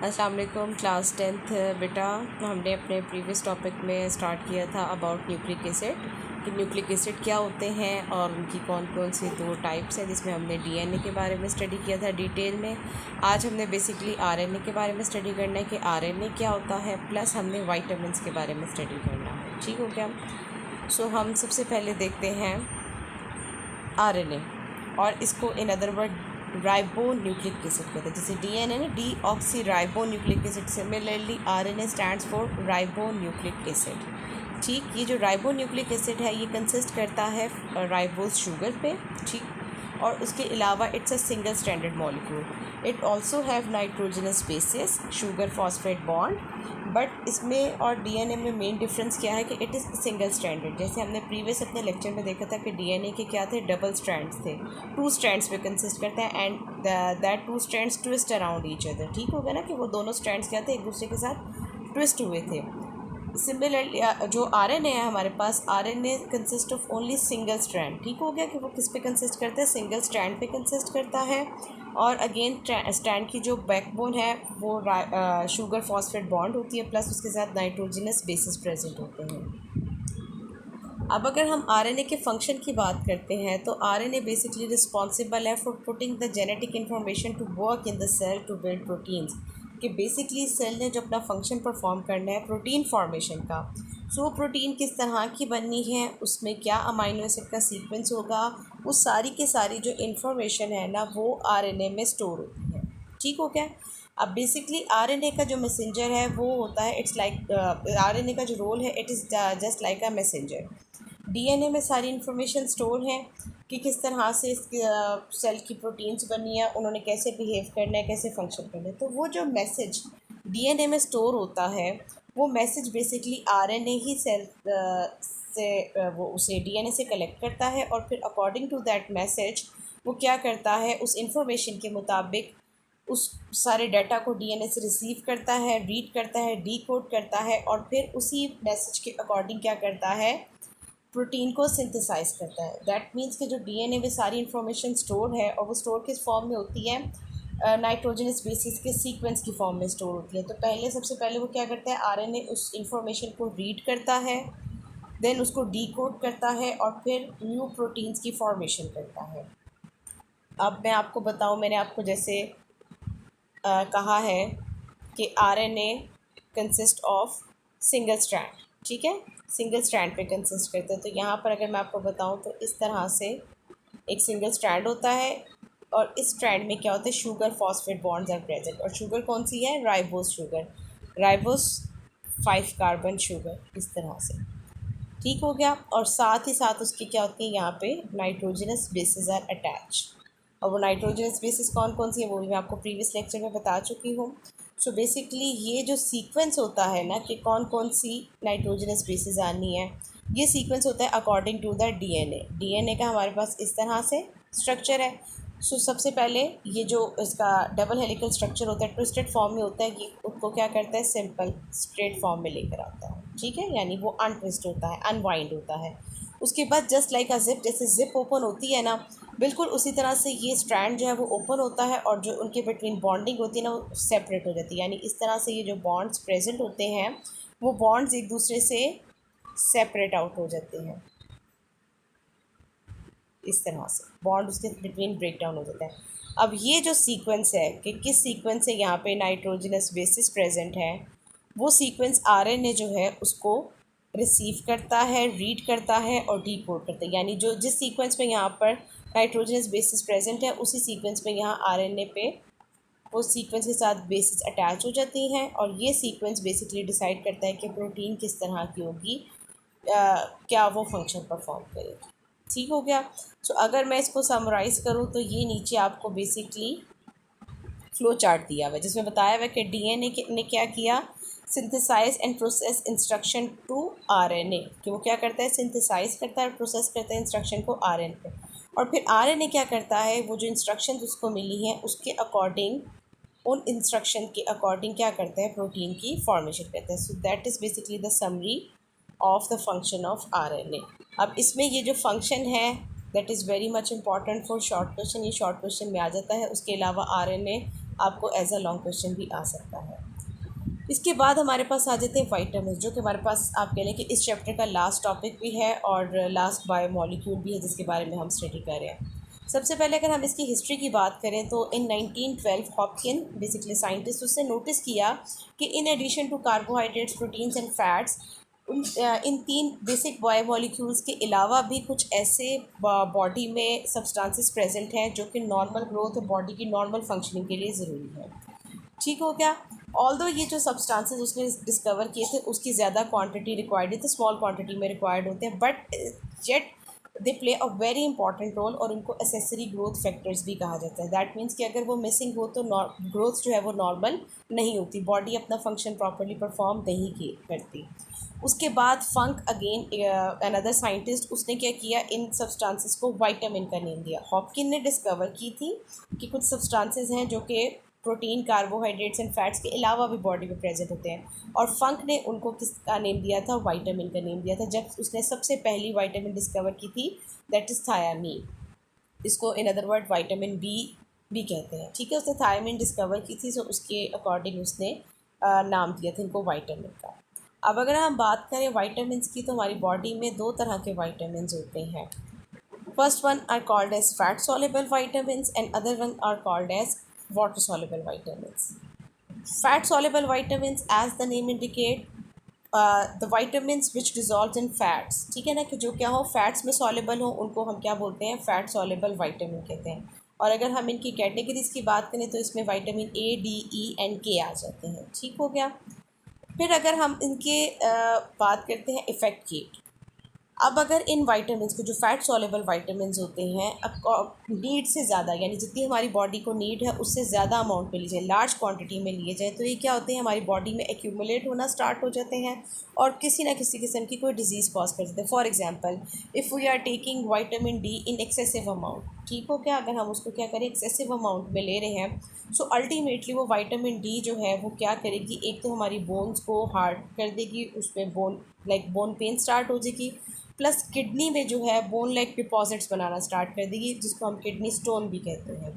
अस्सलाम वालेकुम class 10th बेटा। हमने अपने प्रीवियस टॉपिक में स्टार्ट किया था अबाउट न्यूक्लिक एसिड कि न्यूक्लिक एसिड क्या होते हैं और उनकी कौन कौन सी दो टाइप्स हैं, जिसमें हमने डीएनए के बारे में स्टडी किया था डिटेल में। आज हमने बेसिकली आरएनए के बारे में स्टडी करना है कि आरएनए क्या होता है, प्लस हमने वाइटामिन्स के बारे में स्टडी करना है। ठीक हो गया। सो हम सबसे पहले देखते हैं आरएनए, और इसको in other word ribo nucleic acid कहते हैं। जैसे डीएनए ना D oxy ribo nucleic acid, similarly RNA stands for ribo nucleic acid. ठीक, ये जो राइबो न्यूक्लिक एसिड है ये कंसिस्ट करता है राइबोज शुगर पे। ठीक, और उसके अलावा it's a single stranded molecule. It also have nitrogenous bases sugar phosphate bond, but इसमें और डीएनए में मेन डिफरेंस क्या है कि इट इज़ सिंगल स्ट्रैंडेड। जैसे हमने प्रीवियस अपने लेक्चर में देखा था कि डीएनए के क्या थे, डबल स्ट्रैंड्स थे, 2 स्ट्रैंड्स पे कंसिस्ट करते हैं and that 2 strands twist around each other. ठीक हो गया ना कि वो दोनों स्ट्रैंड्स क्या थे, एक दूसरे के साथ ट्विस्ट हुए थे। सिमिलरली जो आरएनए है हमारे पास, RNA consist of only single strand. ठीक हो गया कि वो किस पे कंसिस्ट करता है, सिंगल स्ट्रैंड पे कंसिस्ट करता है। और अगेन स्ट्रैंड की जो बैकबोन है वो शुगर फॉस्फेट बॉन्ड होती है, प्लस उसके साथ नाइट्रोजनस बेसिस प्रेजेंट होते हैं। अब अगर हम आरएनए के फंक्शन की बात करते हैं तो आरएनए बेसिकली रिस्पॉन्सिबल है for putting the genetic information to work in the cell to build proteins. कि बेसिकली सेल ने जो अपना फंक्शन परफॉर्म करना है प्रोटीन फॉर्मेशन का, सो प्रोटीन किस तरह की बननी है, उसमें क्या अमाइनो एसिड का सीक्वेंस होगा, उस सारी के सारी जो इन्फॉर्मेशन है ना वो आरएनए में स्टोर होती है। ठीक हो गया। अब बेसिकली आरएनए का जो मैसेंजर है वो होता है, इट्स लाइक आरएनए का जो रोल है it is just like a messenger. DNA में सारी इन्फॉर्मेशन स्टोर है कि किस तरह से इस सेल की प्रोटीन्स बनी है, उन्होंने कैसे बिहेव करना है, कैसे फंक्शन करना है। तो वो जो मैसेज डीएनए में स्टोर होता है वो मैसेज बेसिकली आरएनए ही सेल से वो उसे डीएनए से कलेक्ट करता है, और फिर अकॉर्डिंग टू दैट मैसेज वो क्या करता है, उस इंफॉर्मेशन के मुताबिक उस सारे डाटा को डीएनए से रिसीव करता है, रीड करता है, डीकोड करता है, और फिर उसी मैसेज के अकॉर्डिंग क्या करता है, प्रोटीन को सिंथेसाइज करता है। दैट मीन्स कि जो डीएनए में सारी इन्फॉर्मेशन स्टोर है, और वो स्टोर किस फॉर्म में होती है, नाइट्रोजनस बेसिस के सीक्वेंस की फॉर्म में स्टोर होती है। तो सबसे पहले वो क्या करता है, आरएनए उस इंफॉर्मेशन को रीड करता है, देन उसको डीकोड करता है, और फिर न्यू प्रोटीन्स की फॉर्मेशन करता है। अब मैं आपको बताऊं, मैंने आपको जैसे कहा है कि RNA consist of single strand. ठीक है, सिंगल स्ट्रैंड पे कंसिस्ट करते हैं। तो यहाँ पर अगर मैं आपको बताऊँ तो इस तरह से एक सिंगल स्ट्रैंड होता है, और इस स्ट्रैंड में क्या होता है, sugar phosphate bonds are present. और शुगर कौन सी है, ribose sugar, ribose 5 carbon sugar, इस तरह से। ठीक हो गया। और साथ ही साथ उसकी क्या होती है, यहाँ पे नाइट्रोजनस बेसिस आर अटैच। और वो नाइट्रोजनस बेसिस कौन कौन सी है वो भी मैं आपको प्रीवियस लेक्चर में बता चुकी हूँ। सो बेसिकली ये जो सीक्वेंस होता है ना कि कौन कौन सी नाइट्रोजनस बेसिस आनी है, ये सीक्वेंस होता है according to the DNA. DNA का हमारे पास इस तरह से स्ट्रक्चर है। सो सबसे पहले ये जो इसका डबल हेलिकल स्ट्रक्चर होता है, ट्विस्टेड फॉर्म में होता है, ये उसको क्या करता है, सिंपल स्ट्रेट फॉर्म में लेकर आता है। ठीक है, यानी वो अनट्विस्ट होता है, अनवाइंड होता है। उसके बाद जस्ट लाइक अ जिप, जैसे जिप ओपन होती है ना, बिल्कुल उसी तरह से ये स्ट्रैंड जो है वो ओपन होता है, और जो उनके बिटवीन बॉन्डिंग होती है ना वो सेपरेट हो जाती है। यानी इस तरह से ये जो बॉन्ड्स प्रेजेंट होते हैं वो बॉन्ड्स एक दूसरे से सेपरेट आउट हो जाते हैं। इस तरह से बॉन्ड उसके बिटवीन ब्रेक डाउन हो जाता है। अब ये जो सीक्वेंस है कि किस सीक्वेंस से यहाँ पे नाइट्रोजनस बेसिस प्रेजेंट है, वो सीक्वेंस आरएनए जो है उसको रिसीव करता है, रीड करता है और डीकोड करता है। यानी जो जिस सीक्वेंस में यहाँ पर नाइट्रोजनस बेसिस प्रेजेंट है उसी सीक्वेंस में यहाँ आरएनए पे वो सीक्वेंस के साथ बेसिस अटैच हो जाती हैं, और ये सीक्वेंस बेसिकली डिसाइड करता है कि प्रोटीन किस तरह की होगी, क्या वो फंक्शन परफॉर्म करेगी। ठीक हो गया। सो अगर मैं इसको समराइज़ करूँ तो ये नीचे आपको बेसिकली फ्लो चार्ट दिया हुआ है, जिसमें बताया हुआ है कि डीएनए ने क्या किया, synthesize and process instruction to RNA, कि वो क्या करता है, सिंथेसाइज करता है और प्रोसेस करता है इंस्ट्रक्शन को आरएनए पे। और फिर आरएनए क्या करता है, वो जो इंस्ट्रक्शन उसको मिली हैं उसके अकॉर्डिंग, उन इंस्ट्रक्शन के अकॉर्डिंग क्या करता है, प्रोटीन की फॉर्मेशन करता है। So that is basically the summary of the function of RNA. अब इसमें ये जो फंक्शन है that is very much important for short question, ये शॉर्ट क्वेश्चन में आ जाता है। उसके अलावा आरएनए आपको एज अ लॉन्ग क्वेश्चन भी आ सकता है। इसके बाद हमारे पास आ जाते हैं वाइटामिन, जो कि हमारे पास आप कह लें कि इस चैप्टर का लास्ट टॉपिक भी है और लास्ट बायोमोलिक्यूल भी है जिसके बारे में हम स्टडी कर रहे हैं। सबसे पहले अगर हम इसकी हिस्ट्री की बात करें तो इन 1912 हॉपकिन बेसिकली साइंटिस्ट उसने नोटिस किया कि in addition to carbohydrates, proteins and fats, इन तीन बेसिक बायोमोलिक्यूल्स के अलावा भी कुछ ऐसे बॉडी में सब्सटेंसेस प्रेजेंट हैं जो कि नॉर्मल ग्रोथ और बॉडी की नॉर्मल फंक्शनिंग के लिए ज़रूरी है। ठीक हो गया। ऑल्दो ये जो सब्सटेंसेस उसने डिस्कवर किए थे उसकी ज़्यादा क्वांटिटी रिक्वायर्ड है, तो स्मॉल क्वांटिटी में रिक्वायर्ड होते हैं, but yet they play a very important role और उनको एसेसरी ग्रोथ फैक्टर्स भी कहा जाता है। दैट मीन्स कि अगर वो मिसिंग हो तो ग्रोथ जो है वो नॉर्मल नहीं होती, बॉडी अपना फंक्शन प्रॉपरली परफॉर्म नहीं करती। उसके बाद फंक अगेन अनदर साइंटिस्ट, उसने क्या किया, इन सब्सटेंसेस को वाइटामिन का नेम दिया। हॉपकिन ने डिस्कवर की थी कि कुछ सब्सटेंसेस हैं जो कि प्रोटीन, कार्बोहाइड्रेट्स एंड फैट्स के अलावा भी बॉडी में प्रेजेंट होते हैं, और फंक ने उनको किसका नेम दिया था, वाइटामिन का नेम दिया था, जब उसने सबसे पहली वाइटामिन डिस्कवर की थी, दैट इज़ थायामीन। इसको in other word vitamin B भी कहते हैं। ठीक है, उसने थायामीन डिस्कवर की थी, सो उसके अकॉर्डिंग उसने नाम दिया था इनको वाइटामिन का। अब अगर हम बात करें वाइटामिन की, तो हमारी बॉडी में दो तरह के वाइटामिन होते हैं। First one are called as fat soluble vitamins and other one are called as water soluble vitamins. Fat soluble vitamins, as the name indicate, the vitamins which dissolves in fats, ठीक है ना, कि जो क्या हो fats में soluble हो उनको हम क्या बोलते हैं, फैट soluble vitamin कहते हैं। और अगर हम इनकी कैटेगरीज की बात करें तो इसमें vitamin A, D, E and के आ जाते हैं। ठीक हो गया। फिर अगर हम इनके बात करते हैं इफ़ेक्ट की, अब अगर इन वाइटामिन को, जो फैट सॉल्युबल वाइटामिन होते हैं, अब नीड से ज़्यादा, यानी जितनी हमारी बॉडी को नीड है उससे ज़्यादा अमाउंट में लिए जाए, लार्ज क्वांटिटी में लिए जाए, तो ये क्या होते हैं, हमारी बॉडी में एक्यूमुलेट होना स्टार्ट हो जाते हैं और किसी ना किसी किस्म की कोई डिजीज़ कॉज कर देते हैं। For example, if we are taking vitamin D in excessive amount, ठीक हो क्या, अगर हम उसको क्या करें, एक्सेसिव अमाउंट में ले रहे हैं, सो अल्टीमेटली वो वाइटामिन डी जो है वो क्या करेगी, एक तो हमारी बोन्स को हार्ड कर देगी, उसमें बोन पेन स्टार्ट हो जाएगी, प्लस किडनी में जो है बोन लाइक डिपॉजिट्स बनाना स्टार्ट कर देगी, जिसको हम किडनी स्टोन भी कहते हैं।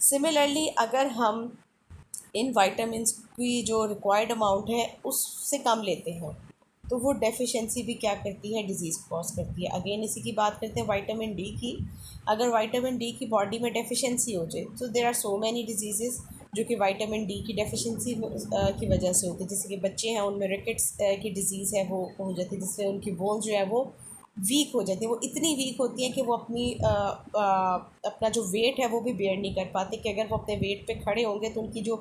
सिमिलरली अगर हम इन वाइटामिन की जो रिक्वायर्ड अमाउंट है उससे कम लेते हैं तो वो डेफिशिएंसी भी क्या करती है, डिजीज़ कॉज करती है। अगेन इसी की बात करते हैं वाइटामिन डी की। अगर वाइटामिन डी की बॉडी में डेफिशिएंसी हो जाए तो there are so many diseases जो कि वाइटामिन डी की डेफिशिएंसी की वजह से होती है। जैसे कि बच्चे हैं उनमें रिकेट्स की डिज़ीज़ है वो हो जाती है, जिससे उनकी बोन जो है वो वीक हो जाती है। वो इतनी वीक होती है कि वो अपना जो वेट है वो भी बेयर नहीं कर पाते, कि अगर वो अपने वेट पे खड़े होंगे तो उनकी जो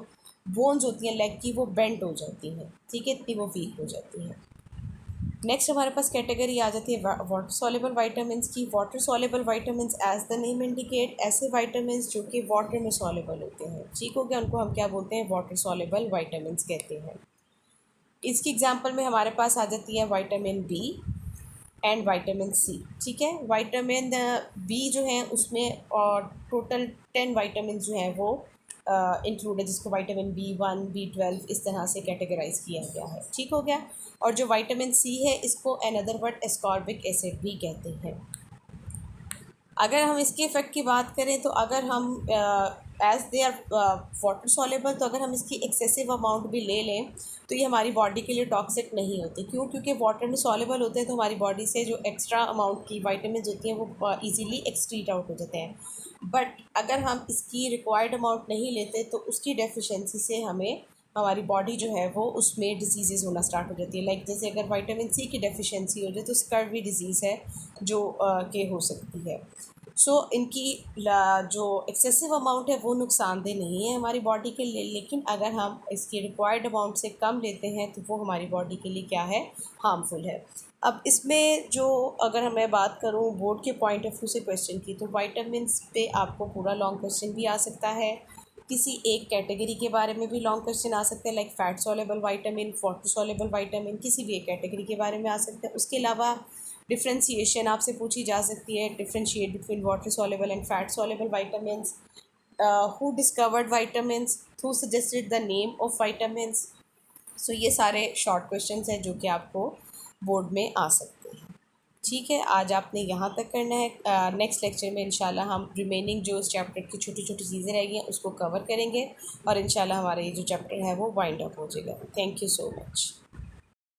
बोन्स होती हैं लेग की वो बेंड हो जाती हैं। ठीक है, इतनी वो वीक हो जाती हैं। नेक्स्ट हमारे पास कैटेगरी आ जाती है वाटर सॉल्युबल वाइटामिन्स की। Water soluble vitamins, as the name indicate, ऐसे वाइटामिन्स जो कि वाटर में सॉल्युबल होते हैं। ठीक हो गया, उनको हम क्या बोलते हैं, वाटर सॉल्युबल वाइटामिन्स कहते हैं। इसकी एग्जांपल में हमारे पास आ जाती है vitamin B and vitamin C. ठीक है, वाइटामिन बी जो है उसमें और टोटल 10 वाइटामिन जो हैं वो इंक्लूड है, जिसको वाइटामिन B1, B12 इस तरह से कैटेगराइज किया गया है। ठीक हो गया। और जो वाइटामिन सी है इसको अनदर वर्ड एस्कॉर्बिक एसिड भी कहते हैं। अगर हम इसके इफ़ेक्ट की बात करें तो अगर हम as they are water soluble, तो अगर हम इसकी एक्सेसिव अमाउंट भी ले लें तो ये हमारी बॉडी के लिए टॉक्सिक नहीं होती। क्यों? क्योंकि वाटर में सॉल्युबल होते हैं तो हमारी बॉडी से जो एक्स्ट्रा अमाउंट की वाइटामिन होती हैं वो ईजीली एक्सक्रीट आउट हो जाते हैं। बट अगर हम इसकी रिक्वायर्ड अमाउंट नहीं लेते तो उसकी डेफिशिएंसी से हमें, हमारी बॉडी जो है वो उसमें डिजीज़ होना स्टार्ट हो जाती है। लाइक जैसे अगर वाइटामिन सी की डेफिशिएंसी हो जाए तो स्कर्वी डिजीज़ है जो के हो सकती है। सो इनकी जो एक्सेसिव अमाउंट है वो नुकसानदेह नहीं है हमारी बॉडी के लिए, लेकिन अगर हम इसकी रिक्वायर्ड अमाउंट से कम लेते हैं तो वो हमारी बॉडी के लिए क्या है, हार्मफुल है। अब इसमें जो अगर मैं बात करूँ बोर्ड के पॉइंट ऑफ व्यू से क्वेश्चन की, तो वाइटामिन्स पे आपको पूरा लॉन्ग क्वेश्चन भी आ सकता है, किसी एक कैटेगरी के बारे में भी लॉन्ग क्वेश्चन आ सकते हैं, like fat soluble vitamin, water soluble vitamin, किसी भी एक कैटेगरी के बारे में आ सकते हैं। उसके अलावा डिफ्रेंशिएशन आपसे पूछी जा सकती है, differentiate between water soluble and fat soluble vitamins, who discovered vitamins, who suggested the name of vitamins. So ये सारे शॉर्ट क्वेश्चंस हैं जो कि आपको बोर्ड में आ सकते हैं। ठीक है, आज आपने यहाँ तक करना है। नेक्स्ट लेक्चर में इंशाल्लाह हम रिमेनिंग जो इस चैप्टर की छोटी छोटी चीज़ें रह गई हैं उसको कवर करेंगे और इंशाल्लाह हमारा ये जो चैप्टर है वो वाइंड अप हो जाएगा। Thank you so much.